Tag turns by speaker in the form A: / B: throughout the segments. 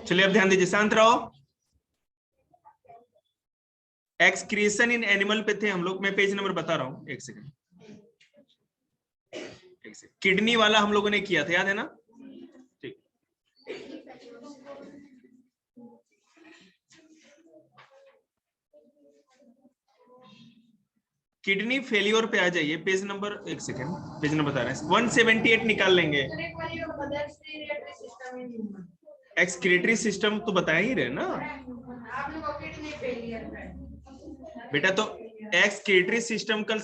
A: चलिए अब ध्यान दीजिए, शांत रहो। एक्सक्रीशन इन एनिमल पे थे हम लोग, मैं पेज नंबर बता रहा हूं, एक सेकंड। किडनी वाला हम लोगों ने किया था, याद है ना? ठीक, किडनी फेलियर पे आ जाइए, पेज नंबर, एक सेकंड, पेज नंबर बता रहे हैं, 178 निकाल लेंगे। एक्सक्रीटरी सिस्टम तो बता ही रहे ना बेटा, तो एक्सक्रीटरी सिस्टम कल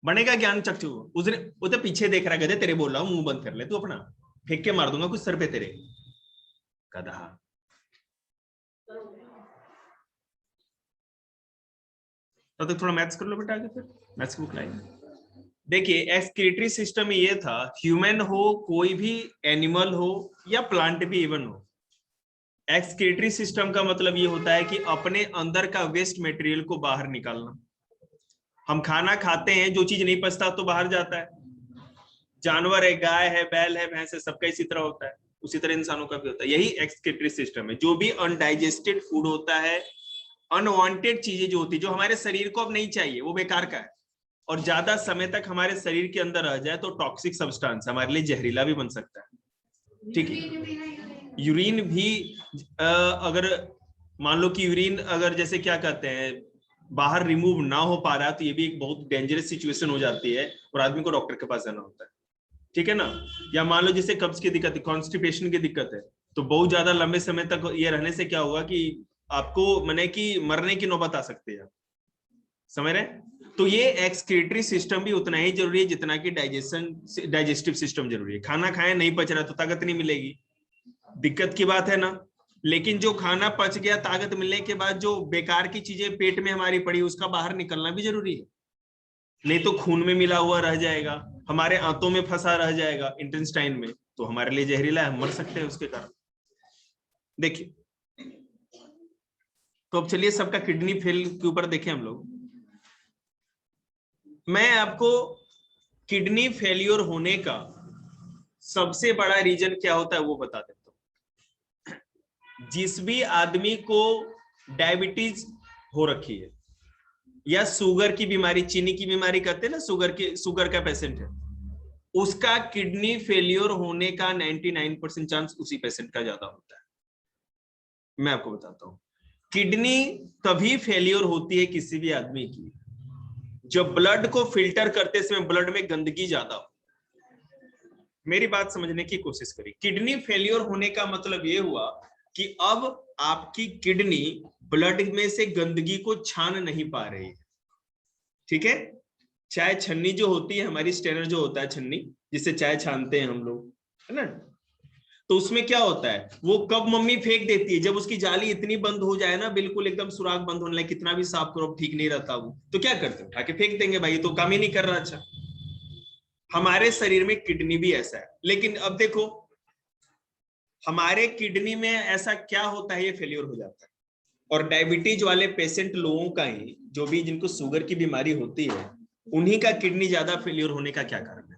A: बनेगा ज्ञान चक्षु। उसने वो तो पीछे देख रहा है, गधे तेरे बोल रहा हूँ, मुंह बंद कर ले तू अपना, फेंक के मार दूंगा कुछ सर पे तेरे, गधा। तो थोड़ा मैथ्स कर लो बेटा आगे, फिर मैथ्स की बुक लाइए। देखिए एक्सक्रीटरी सिस्टम में ये था, ह्यूमन हो, कोई भी एनिमल हो या प्लांट भी इवन हो, एक्सक्रीटरी सिस्टम का मतलब ये होता है कि अपने अंदर का वेस्ट मटेरियल को बाहर निकालना। हम खाना खाते हैं, जो चीज नहीं पचता तो बाहर जाता है। जानवर है, गाय है, बैल है, भैंस है, सबका इसी तरह होता है, उसी तरह इंसानों का भी होता है। यही एक्सक्रीटरी सिस्टम है। जो भी अनडाइजेस्टेड फूड होता है, अनवांटेड चीजें जो होती है, जो हमारे शरीर को अब नहीं चाहिए, वो बेकार का है, और ज्यादा समय तक हमारे शरीर के अंदर रह जाए तो टॉक्सिक सब्सटेंस हमारे लिए जहरीला भी बन सकता है। ठीक है, यूरिन भी अगर मान लो कि यूरिन अगर जैसे क्या कहते हैं बाहर रिमूव ना हो पा रहा, तो ये भी एक बहुत डेंजरस सिचुएशन हो जाती है और आदमी को डॉक्टर के पास जाना होता है। ठीक है ना? या मान लो जैसे कब्ज की दिक्कत है, कॉन्स्टिपेशन की दिक्कत है, तो बहुत ज्यादा लंबे समय तक ये रहने से क्या होगा कि आपको मने कि मरने की नौबत आ सकती है, समझ रहे? तो ये एक्सक्रीटरी सिस्टम भी उतना ही जरूरी है जितना कि डाइजेस्टिव सिस्टम जरूरी है। खाना खाएं नहीं पच रहा तो ताकत नहीं मिलेगी, दिक्कत की बात है ना। लेकिन जो खाना पच गया, ताकत मिलने के बाद जो बेकार की चीजें पेट में हमारी पड़ी, उसका बाहर निकलना भी जरूरी है, नहीं तो खून में मिला हुआ रह जाएगा, हमारे आंतों में फंसा रह जाएगा, इंटेस्टाइन में, तो हमारे लिए जहरीला है, हम मर सकते हैं उसके कारण। देखिए, तो अब चलिए सबका किडनी फेल के ऊपर देखें हम लोग। मैं आपको किडनी फेलियर होने का सबसे बड़ा रीजन क्या होता है वो बता देता हूं। जिस भी आदमी को डायबिटीज हो रखी है या शुगर की बीमारी, चीनी की बीमारी कहते हैं ना, शुगर का पेशेंट है, उसका किडनी फेलियर होने का 99% चांस उसी पेशेंट का ज्यादा होता है। मैं आपको बताता हूं, किडनी तभी फेलियर होती है किसी भी आदमी की जब ब्लड को फिल्टर करते समय ब्लड में गंदगी ज्यादा हो। मेरी बात समझने की कोशिश करिए। किडनी फेलियर होने का मतलब यह हुआ कि अब आपकी किडनी ब्लड में से गंदगी को छान नहीं पा रही है। ठीक है, चाय छन्नी जो होती है हमारी, स्टेनर जो होता है छन्नी जिससे चाय छानते हैं हम लोग, है ना, तो उसमें क्या होता है, वो कब मम्मी फेंक देती है, जब उसकी जाली इतनी बंद हो जाए ना, बिल्कुल एकदम सुराख बंद होने लगे, कितना भी साफ करो ठीक नहीं रहता वो, तो क्या करते हैं, उठा के फेंक देंगे, भाई तो काम ही नहीं कर रहा। अच्छा, हमारे शरीर में किडनी भी ऐसा है, लेकिन अब देखो हमारे किडनी में ऐसा क्या होता है, ये फेलियर हो जाता है। और डायबिटीज वाले पेशेंट लोगों का ही, जो भी जिनको शुगर की बीमारी होती है, उन्हीं का किडनी ज्यादा फेलियर होने का क्या कारण है?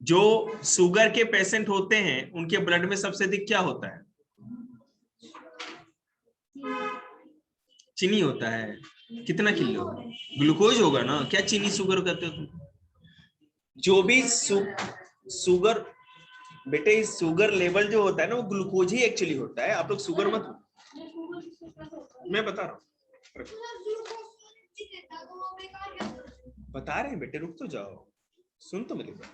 A: जो शुगर के पेशेंट होते हैं उनके ब्लड में सबसे अधिक क्या होता है? चीनी होता है। कितना किलो? ग्लूकोज होगा ना, क्या चीनी शुगर कहते हो तुम? जो भी शुगर बेटे, इस शुगर लेवल जो होता है ना, वो ग्लूकोज ही एक्चुअली होता है। आप लोग शुगर मत, मैं बता रहा हूँ, बता रहे हैं बेटे, रुक तो जाओ, सुन तो मेरी बात।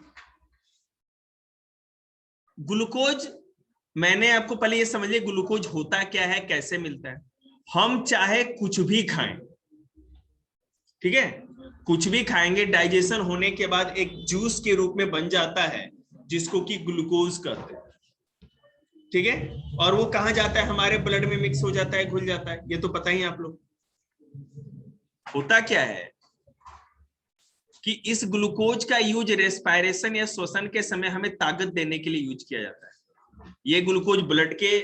A: ग्लूकोज, मैंने आपको पहले ये समझ लिया ग्लूकोज होता क्या है, कैसे मिलता है। हम चाहे कुछ भी खाएं, ठीक है, कुछ भी खाएंगे, डाइजेशन होने के बाद एक जूस के रूप में बन जाता है जिसको कि ग्लूकोज कहते हैं। ठीक है, और वो कहां जाता है, हमारे ब्लड में मिक्स हो जाता है, घुल जाता है, ये तो पता ही आप लोग। होता क्या है कि इस ग्लूकोज का यूज रेस्पिरेशन या श्वसन के समय हमें ताकत देने के लिए यूज किया जाता है। ये ग्लूकोज ब्लड के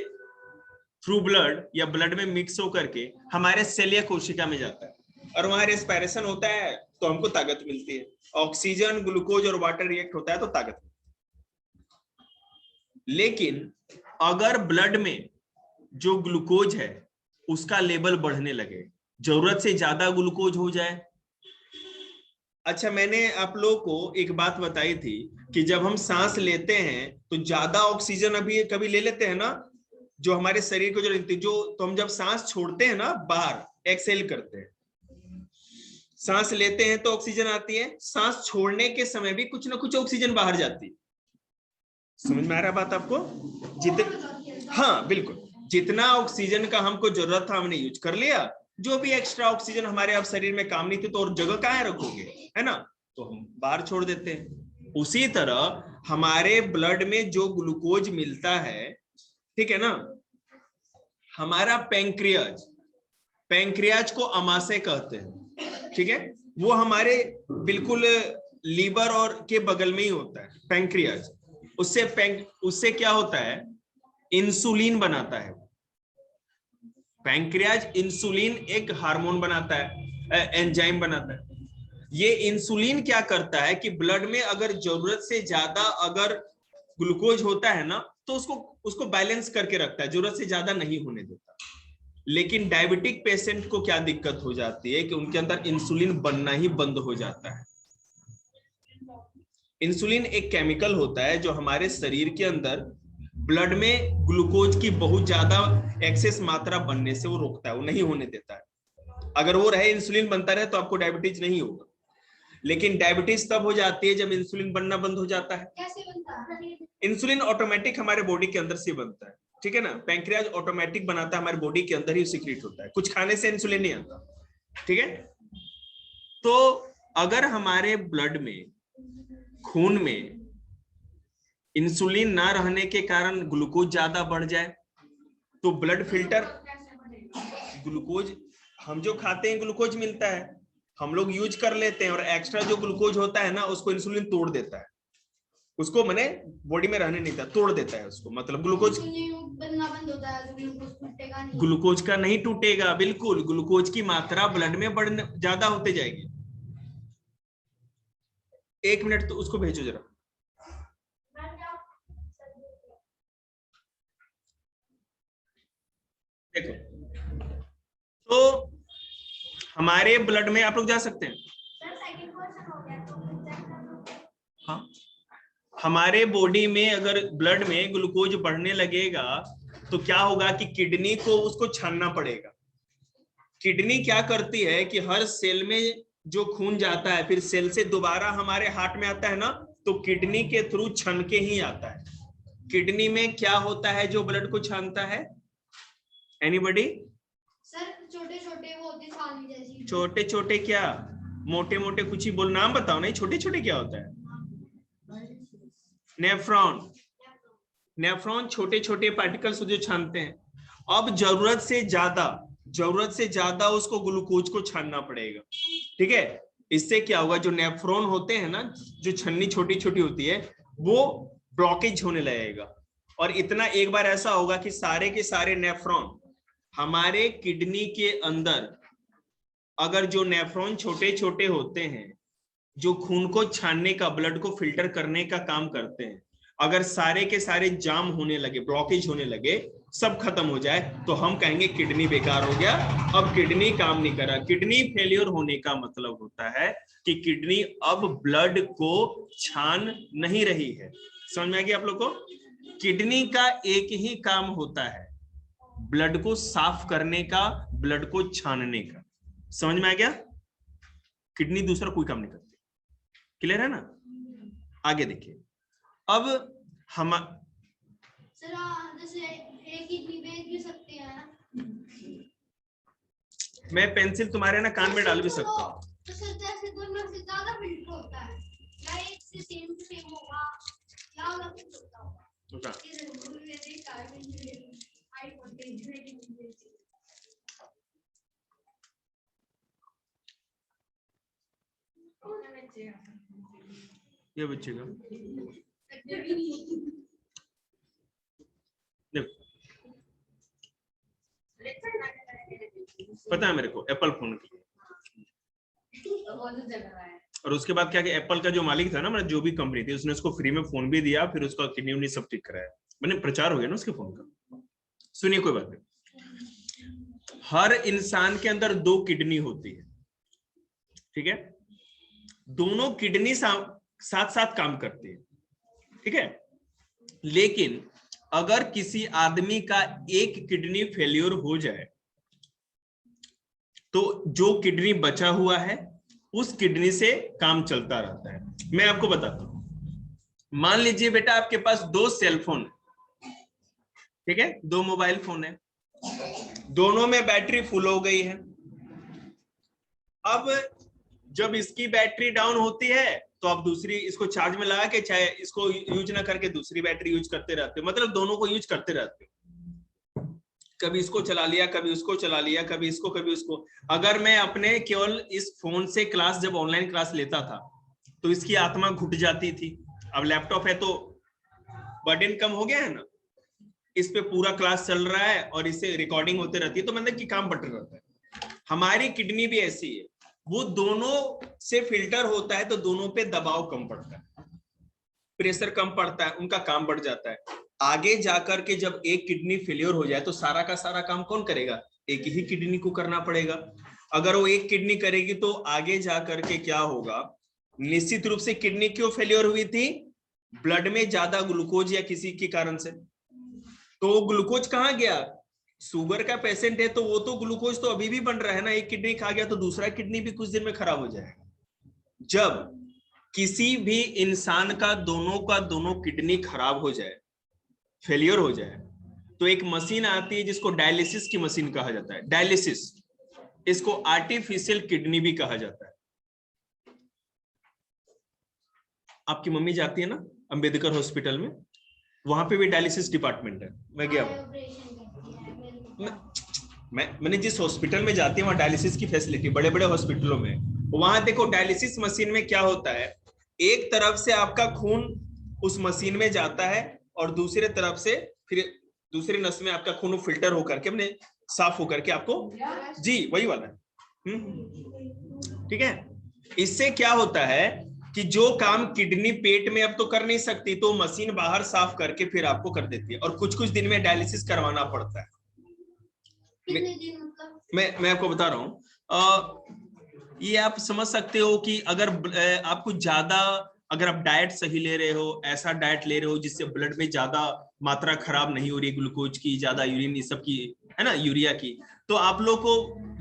A: थ्रू ब्लड या ब्लड में मिक्स होकर के हमारे सेल या कोशिका में जाता है, और वहां रेस्पिरेशन होता है तो हमको ताकत मिलती है। ऑक्सीजन, ग्लूकोज और वाटर रिएक्ट होता है तो ताकत मिलती है। लेकिन अगर ब्लड में जो ग्लूकोज है उसका लेवल बढ़ने लगे, जरूरत से ज्यादा ग्लूकोज हो जाए। अच्छा, मैंने आप लोगों को एक बात बताई थी कि जब हम सांस लेते हैं तो ज्यादा ऑक्सीजन अभी कभी ले लेते हैं ना, जो हमारे शरीर को जो तो हम जब सांस छोड़ते हैं ना, बाहर एक्सहेल करते हैं, सांस लेते हैं तो ऑक्सीजन आती है, सांस छोड़ने के समय भी कुछ ना कुछ ऑक्सीजन बाहर जाती है। समझ में आ रहा बात आपको? हाँ बिल्कुल, जितना ऑक्सीजन का हमको जरूरत था हमने यूज कर लिया, जो भी एक्स्ट्रा ऑक्सीजन हमारे आप शरीर में काम नहीं थी तो और जगह कहाँ रखोगे, है ना, तो हम बाहर छोड़ देते हैं। उसी तरह हमारे ब्लड में जो ग्लूकोज मिलता है, ठीक है ना, हमारा पैंक्रियाज को अमाशय कहते हैं, ठीक है, वो हमारे बिल्कुल लीवर और के बगल में ही होता है पैंक्रियाज। उससे क्या होता है, इंसुलिन बनाता है। पैंक्रियाज इंसुलिन एक हार्मोन बनाता है, एंजाइम बनाता है। ये इंसुलिन क्या करता है कि ब्लड में अगर जरूरत से ज्यादा अगर ग्लूकोज होता है ना, तो उसको बैलेंस करके रखता है, जरूरत से ज्यादा नहीं होने देता। लेकिन डायबिटिक पेशेंट को क्या दिक्कत हो जाती है कि उनके अंदर इंसुलिन बनना ही बंद हो जाता है। इंसुलिन एक केमिकल होता है जो हमारे शरीर के अंदर ब्लड में ग्लूकोज की बहुत ज्यादा एक्सेस मात्रा बनने से वो रोकता है, वो नहीं होने देता है। अगर वो रहे, इंसुलिन बनता रहे, तो आपको डायबिटीज नहीं होगा। लेकिन डायबिटीज तब हो जाती है जब इंसुलिन बनना बंद हो जाता है। कैसे बनता है? इंसुलिन ऑटोमेटिक हमारे बॉडी के अंदर से बनता है, ठीक है ना, पैंक्रियाज ऑटोमेटिक बनाता है, हमारे बॉडी के अंदर ही सीक्रेट होता है, कुछ खाने से इंसुलिन नहीं आता, ठीक है। तो अगर हमारे ब्लड में, खून में इंसुलिन ना रहने के कारण ग्लूकोज ज्यादा बढ़ जाए, तो ब्लड फिल्टर, ग्लूकोज हम जो खाते हैं ग्लूकोज मिलता है, हम लोग यूज कर लेते हैं, और एक्स्ट्रा जो ग्लूकोज होता है ना, उसको इंसुलिन तोड़ देता है, उसको माने बॉडी में रहने नहीं देता, तोड़ देता है उसको, मतलब ग्लूकोज बनना बंद होता है, ग्लूकोज का नहीं टूटेगा, बिल्कुल ग्लूकोज की मात्रा ब्लड में बढ़ने ज्यादा होते जाएगी। 1 मिनट, तो उसको भेजो जरा। देखो, तो हमारे ब्लड में आप लोग जा सकते हैं, हाँ, हमारे बॉडी में अगर ब्लड में ग्लूकोज बढ़ने लगेगा तो क्या होगा कि किडनी को उसको छानना पड़ेगा। किडनी क्या करती है कि हर सेल में जो खून जाता है, फिर सेल से दोबारा हमारे हार्ट में आता है ना, तो किडनी के थ्रू छन के ही आता है। किडनी में क्या होता है जो ब्लड को छानता है? एनीबॉडी?
B: सर छोटे छोटे वो होते छाली जैसी।
A: छोटे छोटे क्या, मोटे मोटे? कुछ ही बोल, नाम बताओ नहीं, छोटे छोटे क्या होता है? नेफ्रॉन। नेफ्रॉन छोटे छोटे पार्टिकल्स जो छानते हैं। अब जरूरत से ज्यादा उसको ग्लूकोज को छानना पड़ेगा, ठीक है। इससे क्या होगा, जो नेफ्रॉन होते हैं ना, जो छन्नी छोटी छोटी होती है, वो ब्लॉकेज होने लगेगा, और इतना एक बार ऐसा होगा कि सारे के सारे नेफ्रॉन हमारे किडनी के अंदर, अगर जो नेफ्रॉन छोटे छोटे होते हैं जो खून को छानने का, ब्लड को फिल्टर करने का काम करते हैं, अगर सारे के सारे जाम होने लगे, ब्लॉकेज होने लगे, सब खत्म हो जाए, तो हम कहेंगे किडनी बेकार हो गया, अब किडनी काम नहीं कर रहा। किडनी फेलियर होने का मतलब होता है कि किडनी अब ब्लड को छान नहीं रही है। समझ में आ गया आप लोग को? किडनी का एक ही काम होता है, ब्लड को साफ करने का, ब्लड को छानने का। समझ में आ गया? किडनी दूसरा कोई काम नहीं करती। क्लियर है ना? आगे देखिए, अब हम
B: जैसे एक किडनी बेच भी सकते हैं ना?
A: मैं पेंसिल तुम्हारे ना कान में डाल भी सकता हूँ।
B: तो सर जैसे दोनों से ज्यादा फिल्टर होता है, या एक से सेम होगा, या अलग कुछ होता होगा?
A: ये बच्चेगा पता है मेरे को, एप्पल फोन की, और उसके बाद क्या कि एप्पल का जो मालिक था ना, मतलब जो भी कंपनी थी, उसने उसको फ्री में फोन भी दिया, फिर उसका किडनी सब ठीक कराया। मैंने प्रचार हो गया ना उसके फोन का। सुनिए, कोई बात नहीं। हर इंसान के अंदर 2 किडनी होती है, ठीक है? दोनों किडनी साथ साथ काम करती है, ठीक है? लेकिन अगर किसी आदमी का एक किडनी फेल्योर हो जाए तो जो किडनी बचा हुआ है उस किडनी से काम चलता रहता है। मैं आपको बताता हूं, मान लीजिए बेटा आपके पास 2 सेल फोन है, ठीक है? 2 मोबाइल फोन है, दोनों में बैटरी फुल हो गई है। अब जब इसकी बैटरी डाउन होती है तो आप दूसरी इसको चार्ज में लगा के, चाहे इसको यूज ना करके दूसरी बैटरी यूज करते रहते हो, मतलब दोनों को यूज करते रहते हो। कभी इसको चला लिया, कभी उसको चला लिया, कभी इसको कभी उसको। अगर मैं अपने केवल इस फोन से क्लास, जब ऑनलाइन क्लास लेता था तो इसकी आत्मा घुट जाती थी। अब लैपटॉप है तो बर्डन कम हो गया है ना, इस पे पूरा क्लास चल रहा है और इससे रिकॉर्डिंग होते रहती है, तो मतलब कि काम बट रहता है। हमारी किडनी भी ऐसी है, वो दोनों से फिल्टर होता है तो दोनों पे दबाव कम पड़ता है, प्रेशर कम पड़ता है, उनका काम बढ़ जाता है। आगे जाकर के जब एक किडनी फेलियर हो जाए तो सारा का सारा काम कौन करेगा? एक ही किडनी को करना पड़ेगा। अगर वो एक किडनी करेगी तो आगे जाकर के क्या होगा? निश्चित रूप से किडनी क्यों फेलियर हुई थी? ब्लड में ज्यादा ग्लूकोज या किसी के कारण से। तो ग्लूकोज कहाँ गया? शुगर का पेशेंट है तो वो तो ग्लूकोज तो अभी भी बन रहा है ना, एक किडनी खा गया तो दूसरा किडनी भी कुछ दिन में खराब हो जाएगा। जब किसी भी इंसान का दोनों किडनी खराब हो जाए, फेलियर हो जाए, तो एक मशीन आती है जिसको डायलिसिस की मशीन कहा जाता है। डायलिसिस, इसको आर्टिफिशियल किडनी भी कहा जाता है। आपकी मम्मी जाती है ना अंबेडकर हॉस्पिटल में, वहां पे भी डायलिसिस डिपार्टमेंट है। मैं गया, मैंने जिस हॉस्पिटल में जाती है वहां डायलिसिस की फैसिलिटी, बड़े बड़े हॉस्पिटलों में, वहां देखो डायलिसिस मशीन में क्या होता है, एक तरफ से आपका खून उस मशीन में जाता है और दूसरे तरफ से फिर दूसरी नस में आपका खून फिल्टर होकर के अपने साफ होकर के आपको, जी वही वाला है, ठीक है? इससे क्या होता है कि जो काम किडनी पेट में अब तो कर नहीं सकती तो मशीन बाहर साफ करके फिर आपको कर देती है, और कुछ कुछ दिन में डायलिसिस करवाना पड़ता है। मैं आपको बता रहा हूं, ये आप समझ सकते हो कि अगर आपको ज्यादा, अगर आप डाइट सही ले रहे हो, ऐसा डाइट ले रहे हो जिससे ब्लड में ज्यादा मात्रा खराब नहीं हो रही, ग्लूकोज की, ज्यादा यूरिन, इस सब की, है ना, यूरिया की, तो आप लोग को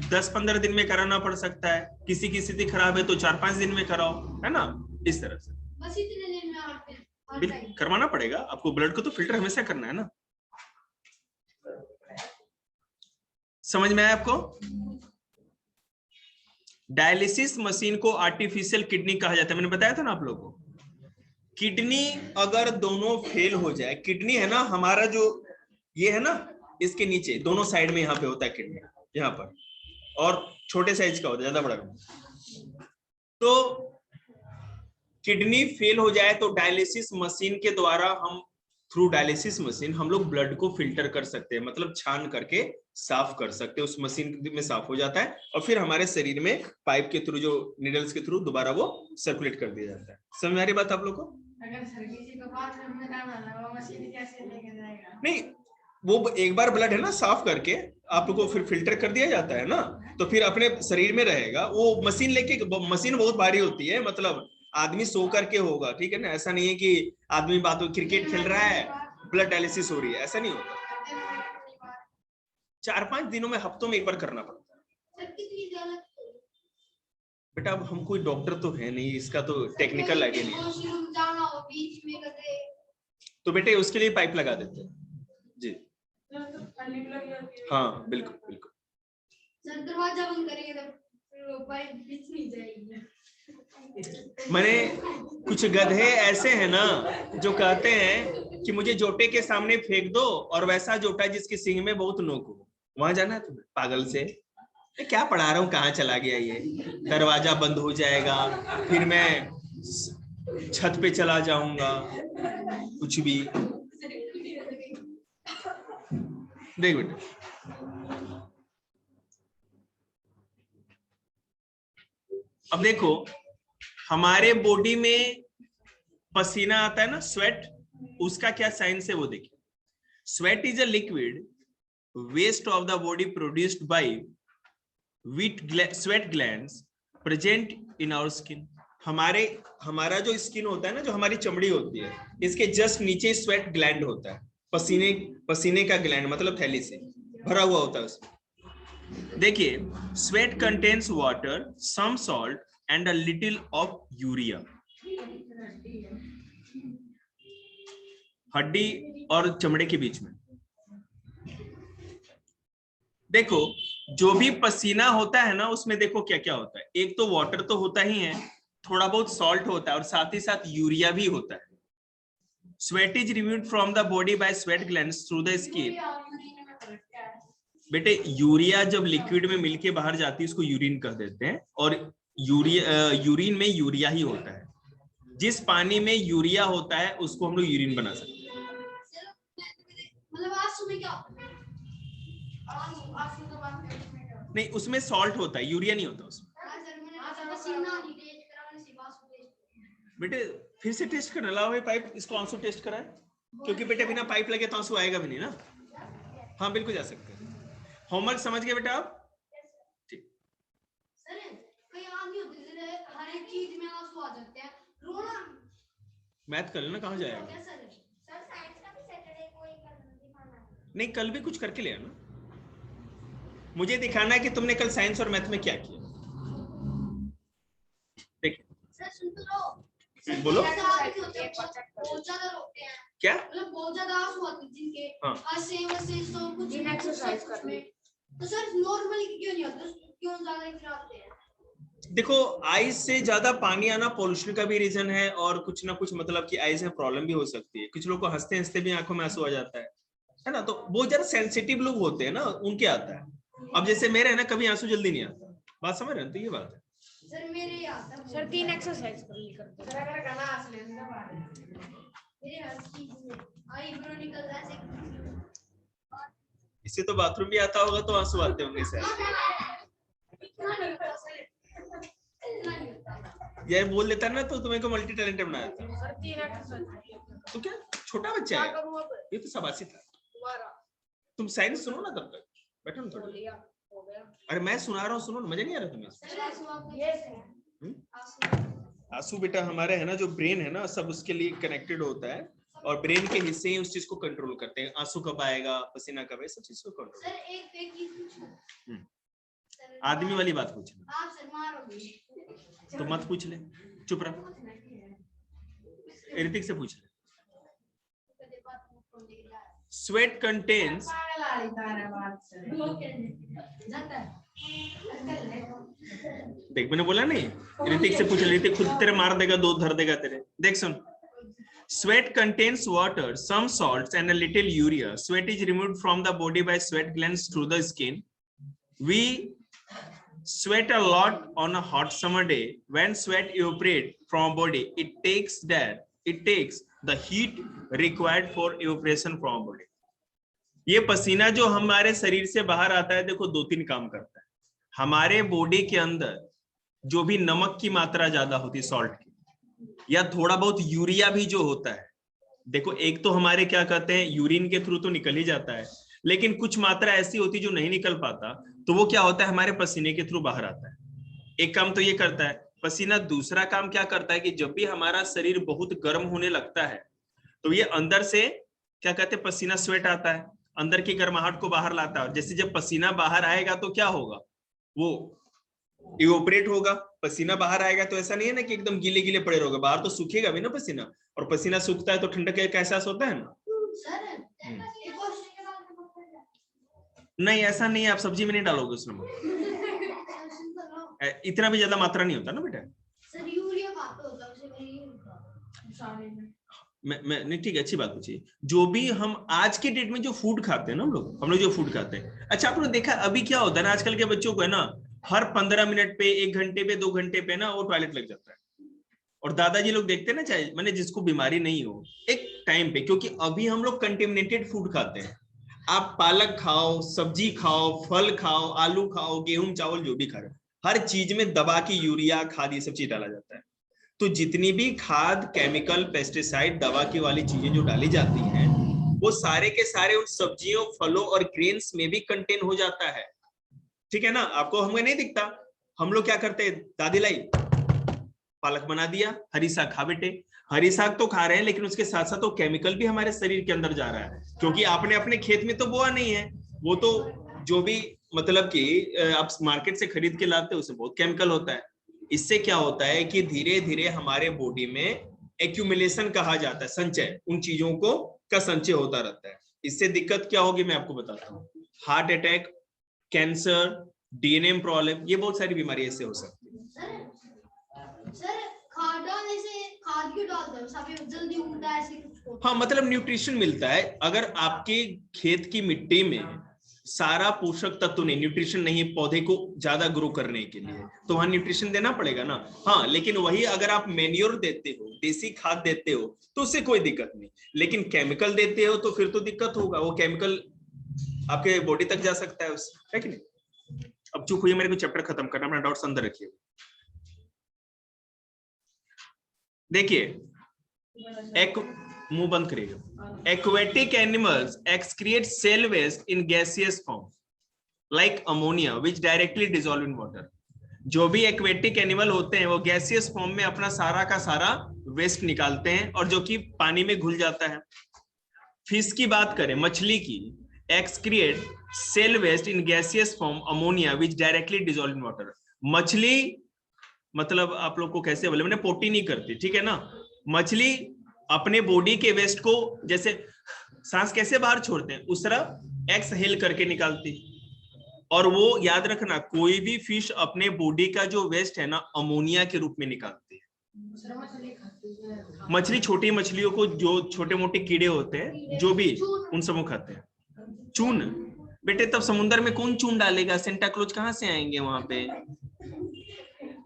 A: 10-15 दिन में कराना पड़ सकता है। किसी की स्थिति खराब है तो 4-5 दिन में कराओ, है ना, इस तरह से।
B: बस इतने दिन में
A: बिल्कुल करवाना पड़ेगा आपको, ब्लड को तो फिल्टर हमेशा करना है ना। समझ में आया आपको? डायलिसिस मशीन को आर्टिफिशियल किडनी कहा जाता है, मैंने बताया था ना आप लोगों को। किडनी अगर दोनों फेल हो जाए, किडनी है ना हमारा जो ये है ना, इसके नीचे दोनों साइड में यहाँ पे होता है किडनी, यहाँ पर, और छोटे साइज का होता है, ज्यादा बड़ा नहीं। तो किडनी फेल हो जाए तो डायलिसिस मशीन के द्वारा हम, थ्रू डायलिसिस मशीन हम लोग ब्लड को फिल्टर कर सकते हैं, मतलब छान करके साफ कर सकते हैं, उस मशीन में साफ हो जाता है और फिर हमारे शरीर में पाइप के थ्रू, जो निडल्स के थ्रू दोबारा वो सर्कुलेट कर दिया जाता है। समझ में आ रही बात आप लोग को?
B: अगर सर किसी को बाथरूम में जाना है वो मशीन कैसे लेके जाएगा?
A: नहीं, वो एक बार ब्लड है ना साफ करके आपको फिर फिल्टर कर दिया जाता है ना, तो फिर अपने शरीर में रहेगा। वो मशीन लेके, मशीन बहुत भारी होती है, मतलब आदमी सो करके होगा, ठीक है ना, ऐसा नहीं है कि आदमी बात क्रिकेट खेल रहा है ब्लड डायलिसिस हो रही है, ऐसा नहीं होता। 4-5 दिनों में, हफ्तों में एक बार करना पड़ता है। बेटा अब हम कोई डॉक्टर तो है नहीं, इसका तो टेक्निकल आइडिया नहीं है, तो बेटे उसके लिए पाइप लगा देते हैं जी। हाँ बिल्कुल बिल्कुल।
B: दरवाजा बंद करेंगे तो पाइप बीच नहीं जाएगी।
A: मैंने कुछ गधे ऐसे हैं ना जो कहते हैं कि मुझे जोटे के सामने फेंक दो और वैसा जोटा जिसके सींग में बहुत नोक हो, वहां जाना है तुम्हें? पागल से क्या पढ़ा रहा हूँ, कहाँ चला गया ये? दरवाजा बंद हो जाएगा, फिर मैं छत पे चला जाऊंगा, कुछ भी। देख बेटा, अब देखो हमारे बॉडी में पसीना आता है ना, स्वेट, उसका क्या साइंस है वो देखिए। Sweat is a liquid waste of the body produced by sweat glands present in our skin. हमारा जो स्किन होता है ना, जो हमारी चमड़ी होती है, इसके जस्ट नीचे स्वेट ग्लैंड होता है, पसीने का ग्लैंड, मतलब थैली से भरा हुआ होता है उसमें। देखिए, sweat contains water, some salt and a little of urea. हड्डी और चमड़े के बीच में देखो, जो भी पसीना होता है ना, उसमें देखो क्या क्या होता है। एक तो वाटर तो होता ही है, थोड़ा बहुत सॉल्ट होता है, और साथ ही साथ यूरिया भी होता है। Sweat is removed from the body by sweat glands through the skin. बेटे, यूरिया जब लिक्विड में मिलके बाहर जाती है उसको यूरिन कह देते हैं, और यूरिन में यूरिया ही होता है। जिस पानी में यूरिया होता है उसको हम लोग यूरिन बना सकते हैं। नहीं, उसमें सॉल्ट होता है, यूरिया नहीं होता उसमें। बेटे फिर से टेस्ट करना, लाओ भाई पाइप, इसको आंसू टेस्ट कराए, क्योंकि बेटे बिना पाइप लगे तो आंसू आएगा भी नहीं ना। हाँ बिल्कुल जा सकते हैं। होमवर्क समझ गए बेटा आप? ठीक।
B: हर एक चीज में आंसू आ जाते हैं, रोना।
A: मैथ कर लेना, कहाँ जाएगा? नहीं, कल भी कुछ करके ले आना। मुझे दिखाना है कि तुमने कल साइंस और मैथ में क्या किया। देखिए बोलो क्या,
B: मतलब बहुत ज्यादा आंसू आते हैं जिनके, कुछ
C: एक्सरसाइज करते हैं,
B: तो सर नॉर्मली क्यों नहीं होता, क्यों ज्यादा इतना आते हैं?
A: देखो, आइज से ज्यादा पानी आना पोल्यूशन का भी रीजन है, और कुछ ना कुछ मतलब कि आइज में प्रॉब्लम भी हो सकती है। कुछ लोग को हंसते हंसते भी आंखों में आंसू आ जाता है ना, तो बहुत ज्यादा सेंसिटिव लोग होते हैं ना, उनके आता है। अब जैसे मेरे है ना, कभी आंसू जल्दी नहीं आता, बात समझ रहे हैं? तो ये बात है
B: सर। मेरे आता है
C: सर 3 एक्सरसाइज करते हैं। अगर गाना हंस लेना
B: मेरे हर चीज में आईब्रो निकल रहा है।
A: इससे तो बाथरूम भी आता होगा तो आंसू आते होंगे सर। ये बोल देता ना तो तुम्हें को मल्टी टैलेंटेड बनाया था।
C: सर 3 एक्सरसाइज
A: तो क्या छोटा बच्चा है, ये तो शाबाशी था। तुम साइंस सुनो ना, तब तक बैठो ना थोड़ा। अरे मैं सुना रहा हूँ, सुनो ना, मजा नहीं आ रहा तुम्हें? आंसू बेटा हमारे है ना, जो ब्रेन है ना, सब उसके लिए कनेक्टेड होता है, और ब्रेन के हिस्से ही उस चीज को कंट्रोल करते हैं। आंसू कब आएगा, पसीना कब है, सब चीज को कंट्रोल।
B: सर एक चीज पूछूं?
A: आदमी वाली बात पूछना।
B: आप सर मारोगे
A: तो मत पूछ ले, चुप रह। ऋतिक से पूछ ले। स्वेट कंटेन्स, देख मैंने बोला नहीं, ऋतिक से पूछ ले, ऋतिक खुद तेरे मार देगा, दो धर देगा तेरे। देख सुन, sweat contains water, some salts and a little urea. Sweat is removed from the body by sweat glands through the skin. We sweat a lot on a hot summer day. When sweat evaporates from body, it takes the heat required for evaporation from body. ये पसीना जो हमारे शरीर से बाहर आता है, देखो 2-3 काम करता है। हमारे बॉडी के अंदर जो भी नमक की मात्रा ज्यादा होती है, सॉल्ट की, या थोड़ा बहुत यूरिया भी जो होता है, देखो एक तो हमारे क्या कहते हैं, यूरिन के थ्रू तो निकल ही जाता है, लेकिन कुछ मात्रा ऐसी होती है जो नहीं निकल पाता, तो वो क्या होता है, हमारे पसीने के थ्रू बाहर आता है। एक काम तो ये करता है पसीना। दूसरा काम क्या करता है कि जब भी हमारा शरीर बहुत गर्म होने लगता है, तो ये अंदर से क्या कहते हैं, पसीना स्वेट आता है, अंदर की गर्माहट को बाहर लाता है। जैसे जब पसीना बाहर आएगा तो क्या होगा, वो इवोपरेट होगा। पसीना बाहर आएगा तो ऐसा नहीं है ना कि एकदम गीले गीले पड़े रहोगे, बाहर तो सूखेगा भी ना पसीना, और पसीना सूखता है तो ठंडक का एहसास होता है ना। नहीं ऐसा नहीं है, आप सब्जी में नहीं डालोगे उसमें, इतना भी ज्यादा मात्रा नहीं होता ना बेटा।
B: सर यूरिया कहाँ पे होता है?
A: मैं नहीं, ठीक है, अच्छी बात पूछी। जो भी हम आज के डेट में जो फूड खाते हैं ना, हम लोग जो फूड खाते हैं, अच्छा आपने देखा अभी क्या होता है ना, आजकल के बच्चों को है ना, हर 15 मिनट पे, 1 घंटे पे, 2 घंटे पे ना वो टॉयलेट लग जाता है। और दादाजी लोग देखते हैं ना, चाहे मैंने जिसको बीमारी नहीं हो, एक टाइम पे, क्योंकि अभी हम लोग कंटेमिनेटेड फूड खाते हैं। आप पालक खाओ, सब्जी खाओ, फल खाओ, आलू खाओ, गेहूं चावल जो भी खा रहे हो, हर चीज में दबा की यूरिया खाद ये सब चीज डाला जाता है। तो जितनी भी खाद, केमिकल, पेस्टिसाइड, दवा की वाली चीजें जो डाली जाती हैं, वो सारे के सारे उन सब्जियों, फलों और ग्रेन्स में भी कंटेन हो जाता है। ठीक है ना, आपको हमें नहीं दिखता, हम लोग क्या करते हैं, दादी लाई पालक बना दिया, हरी साग खा बेटे। हरी साग तो खा रहे हैं, लेकिन उसके साथ साथ वो केमिकल भी हमारे शरीर के अंदर जा रहा है, क्योंकि आपने अपने खेत में तो बोआ नहीं है, वो तो जो भी मतलब कि आप मार्केट से खरीद के लाते हो उसमें बहुत केमिकल होता है। इससे क्या होता है कि धीरे धीरे हमारे बॉडी में एक्यूमुलेशन कहा जाता है, संचय, उन चीजों को का संचय होता रहता है। इससे दिक्कत क्या होगी मैं आपको बताता हूँ, heart attack, cancer, DNA problem, ये बहुत सारी बीमारी ऐसे हो सकती है।
B: सर खाद डालने से, खाद क्यों डालते हो, सब जल्दी उगता है ऐसे कुछ?
A: हाँ, मतलब न्यूट्रिशन मिलता है। अगर आपके खेत की मिट्टी में सारा पोषक तत्व नहीं, न्यूट्रिशन नहीं है पौधे को ज्यादा ग्रो करने के लिए, तो वहां न्यूट्रिशन देना पड़ेगा ना। हाँ, लेकिन वही अगर आप मैन्योर देते हो, देसी खाद देते हो, तो उससे कोई दिक्कत नहीं। लेकिन केमिकल देते हो तो फिर तो दिक्कत होगा, वो केमिकल आपके बॉडी तक जा सकता है उससे, है कि नहीं। अब चुप हुई, मेरे को चैप्टर खत्म करना, अपना डाउट्स अंदर रखिए। देखिए, एक मुंह बंद करिएगा। Aquatic animals excrete cell waste in gaseous form like ammonia which directly dissolve in water. जो भी एक्वेटिक एनिमल होते हैं वो गैसियस फॉर्म में अपना सारा का सारा वेस्ट निकालते हैं, और जो कि पानी में घुल जाता है। फिश की बात करें, मछली की, excrete cell waste in gaseous form ammonia which directly dissolve in water. मछली मतलब आप लोग को कैसे बोले, मैंने पोटी नहीं करती, ठीक है ना। मछली अपने बॉडी के वेस्ट को, जैसे सांस कैसे बाहर छोड़ते हैं उस तरह एक्सहेल करके निकालती। और वो याद रखना, कोई भी फिश अपने बॉडी का जो वेस्ट है ना, अमोनिया के रूप में निकालती है। मछली छोटी मछलियों को, जो छोटे मोटे कीड़े होते हैं जो भी, उन सबको खाते हैं। चून बेटे, तब समुद्र में कौन चून डालेगा, सेंटा क्लॉज कहां से आएंगे वहां पे।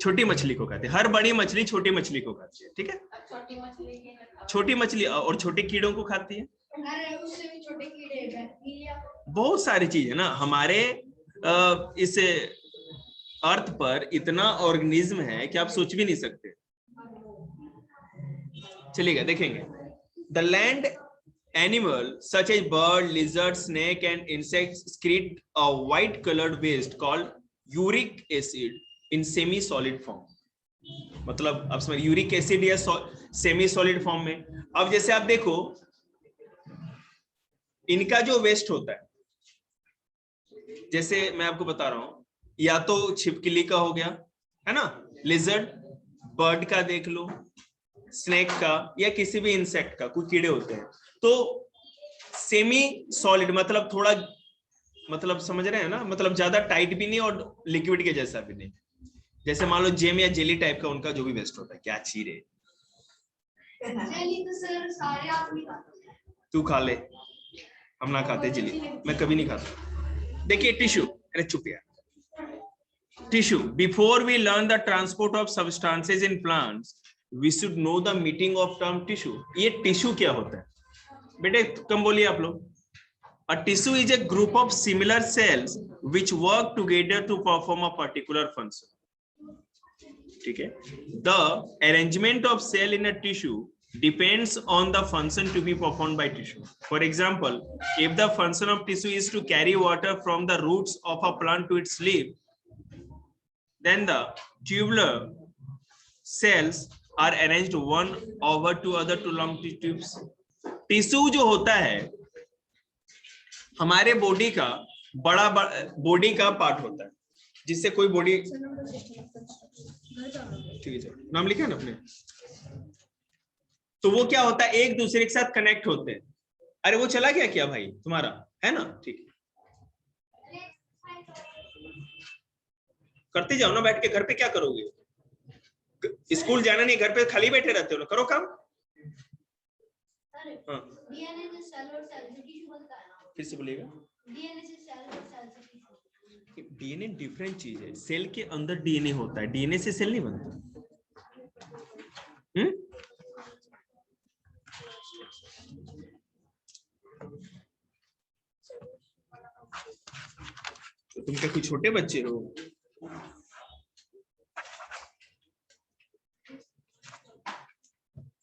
A: छोटी मछली को खाते हैं, हर बड़ी मछली छोटी मछली को खाती है, ठीक है। छोटी मछली और छोटे कीड़ों को खाती है।
B: अरे उससे भी छोटे कीड़े, बैक्टीरिया,
A: बहुत सारी चीज है ना हमारे इस अर्थ पर, इतना ऑर्गेनिज्म है कि आप सोच भी नहीं सकते। चलिएगा देखेंगे। The land animal such as bird, lizard, snake and insects excrete a white colored waste called uric acid in semi solid form। मतलब आप समझ, यूरिक एसिड या सेमी सॉलिड फॉर्म में। अब जैसे आप देखो, इनका जो वेस्ट होता है, जैसे मैं आपको बता रहा हूं, या तो छिपकली का हो गया, है ना, लिजर्ड, बर्ड का देख लो, स्नेक का, या किसी भी इंसेक्ट का, कुछ कीड़े होते हैं। तो सेमी सॉलिड मतलब थोड़ा, मतलब समझ रहे हैं ना, मतलब ज्यादा टाइट भी नहीं और लिक्विड के जैसा भी नहीं। जैसे मान लो जेम या जेली टाइप का उनका जो भी वेस्ट होता है। क्या चीरे,
B: जेली तो सर सारे आदमी खाते हैं।
A: तू खा ले, हम ना खाते जेली, मैं कभी नहीं खाता। देखिए टिश्यू, अरे चुप यार। Tissue, before we learn the transport of substances in plants, we should know the meaning of term tissue. ये टिश्यू क्या होता है बेटे, कम बोलिए आप लोग। A tissue is a group of similar cells which work together to perform a particular function. ठीक है। The arrangement of cell in a tissue depends on the function to be performed by tissue. For example, if the function of tissue is to carry water from the roots of a plant to its leaf, then the tubular cells are arranged one over to other to long tubes. Tissue जो होता है हमारे body का बड़ा body का part होता है, जिससे कोई बॉडी, ठीक है नाम लिखा है ना अपने, तो वो क्या होता है, एक दूसरे के साथ कनेक्ट होते हैं। अरे वो चला गया क्या भाई तुम्हारा, है ना, ठीक है। करते जाओ ना बैठ के, घर पे क्या करोगे, स्कूल जाना नहीं, घर पे खाली बैठे रहते हो ना, करो काम। हाँ,
B: डीएनए से सेल और सेल से टिश्यू बनता है ना।
A: फिर से बोलिएगा।
B: डीएनए से सेल और सेल से टिश्यू।
A: डीएनए डिफरेंट चीज है, सेल के अंदर डीएनए होता है, डीएनए से सेल नहीं बनता। तो तुम क्या कोई छोटे बच्चे हो,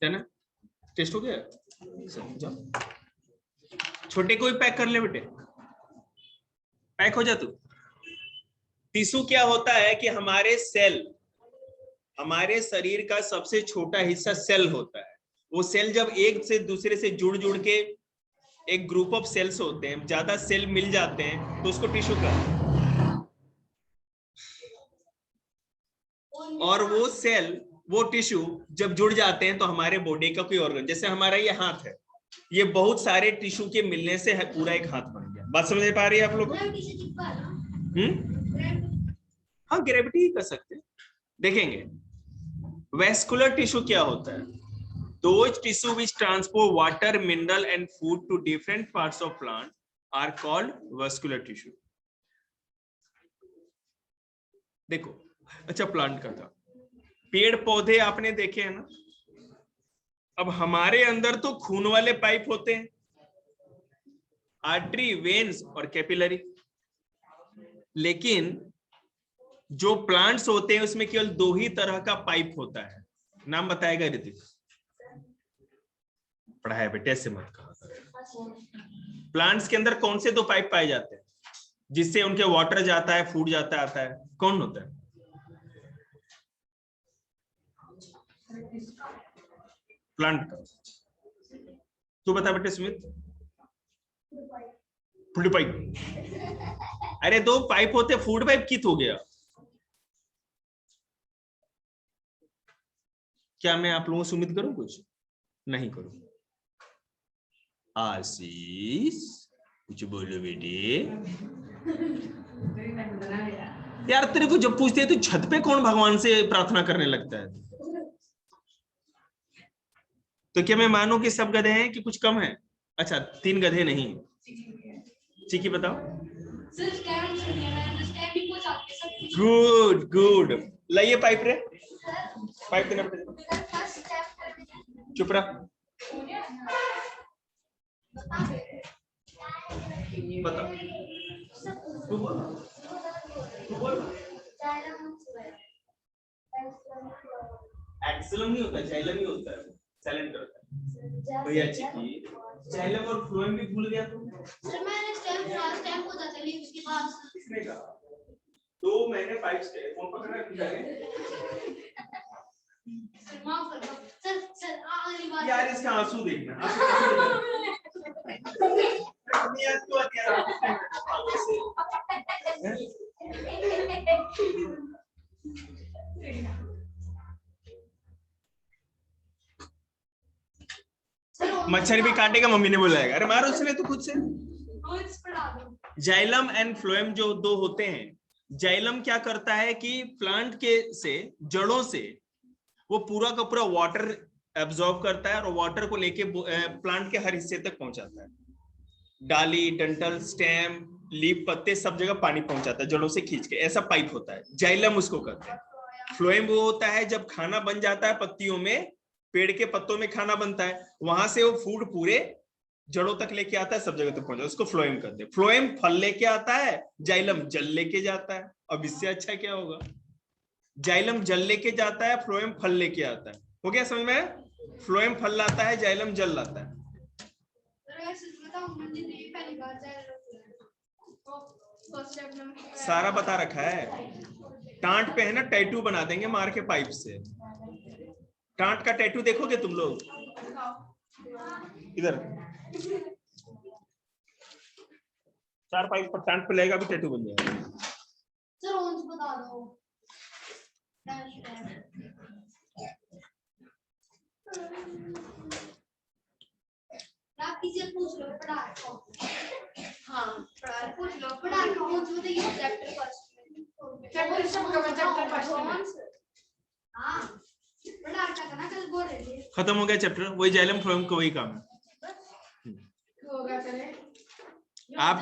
A: है ना। टेस्ट हो गया, जाओ। छोटे को ही पैक कर ले बेटे, पैक हो जा तू। टिश्यू क्या होता है कि हमारे सेल, हमारे शरीर का सबसे छोटा हिस्सा सेल होता है। वो सेल जब एक से दूसरे से जुड़ जुड़ के एक ग्रुप ऑफ सेल्स होते हैं, ज्यादा सेल मिल जाते हैं तो उसको टिश्यू कहते हैं। और वो सेल, वो टिश्यू जब जुड़ जाते हैं तो हमारे बॉडी का कोई ऑर्गन, जैसे हमारा ये हाथ है, ये बहुत सारे टिश्यू के मिलने से पूरा एक हाथ बन गया। बात समझ पा रही है आप लोग? हाँ, ग्रेविटी ही कर सकते हैं। देखेंगे वेस्कुलर टिश्यू क्या होता है। Those tissue which transport water, mineral and food to different parts of plant are called vascular tissue. देखो, अच्छा प्लांट का था, पेड़ पौधे आपने देखे हैं ना। अब हमारे अंदर तो खून वाले पाइप होते हैं, आर्टरी, वेन्स और कैपिलरी। लेकिन जो प्लांट्स होते हैं उसमें केवल दो ही तरह का पाइप होता है। नाम बताएगा ऋतिक? पढ़ा है बेटे, ऐसे मत कहा। प्लांट्स के अंदर कौन से दो पाइप पाए जाते हैं जिससे उनके वाटर जाता है, फूड जाता आता है? कौन होता है? प्लांट का तू बता बेटे सुमित। Food pipe. अरे दो पाइप होते, फूड पाइप कित हो गया? क्या मैं आप लोगों से उम्मीद करूं? कुछ नहीं करूं। आशीष कुछ बोलो बेटे। यार तेरे को जब पूछते हैं तो छत पे कौन भगवान से प्रार्थना करने लगता है? तो क्या मैं मानूं कि सब गधे हैं कि कुछ कम है? अच्छा, 3 गधे नहीं। चिकी बताओ। Good good. लाइए पाइप रे, पाइप देना बेटे। चुप रहा। बता। तू बोल। एक्सलम नहीं होता, जाइलम ही होता है। साइलेंट करता है भैया। चिकी, जाइलम और फ्लोएम भी भूल गया तू?
B: सर मैंने स्टेप को जाता लिया उसके बाद
A: किसने कहा? तो मैंने 5 स्टेप फोन पकड़ा है।
B: सर माफ कर दो सर। सर अगली बार
A: यार इसका आंसू देखना। मच्छर भी काटेगा, मम्मी ने बुलाएगा। अरे मारो उसने तो खुद से। जाइलम एंड फ्लोएम जो दो होते हैं, जाइलम क्या करता है कि प्लांट के से जड़ों से वो पूरा का पूरा वाटर एब्जॉर्ब करता है और वाटर को लेके प्लांट के हर हिस्से तक पहुंचाता है। डाली, डंठल, स्टेम, लीफ, पत्ते सब जगह पानी पहुंचाता है जड़ों से खींच के। ऐसा पाइप होता है, जाइलम उसको कहते हैं। फ्लोएम वो होता है जब खाना बन जाता है पत्तियों में, पेड़ के पत्तों में खाना बनता है, वहां से वो फूड पूरे जड़ों तक लेके आता है, सब जगह तक पहुंचा, उसको फ्लोएम कहते हैं। फ्लोएम फल लेके आता है, जाइलम जल लेके जाता है। अब इससे अच्छा क्या होगा? जाइलम जल लेके जाता है, फ्लोएम फल लेके आता है। हो गया समझ में? फ्लोएम फल लाता है, जाइलम जल लाता है। सारा बता रखा है। टांट पे है ना, टैटू बना देंगे मार के पाइप से। टांट का टैटू देखोगे तुम लोग? इधर 4 पाइप पर टांट पे लगेगा, भी टैटू बन जाएगा।
B: सर ऑन बता दो। आप किसी से पूछ लो, पढ़ा रखो। हाँ पूछ लो, पढ़ा रखो। कौन सा बताइए? Chapter first. चैप्टर सब का चैप्टर फर्स्ट। हाँ पढ़ा रखा था ना, कल बोल रहे थे।
A: खत्म हो गया चैप्टर। वही जाइलम फ्लोएम को वही काम है।
B: होगा चले
A: आप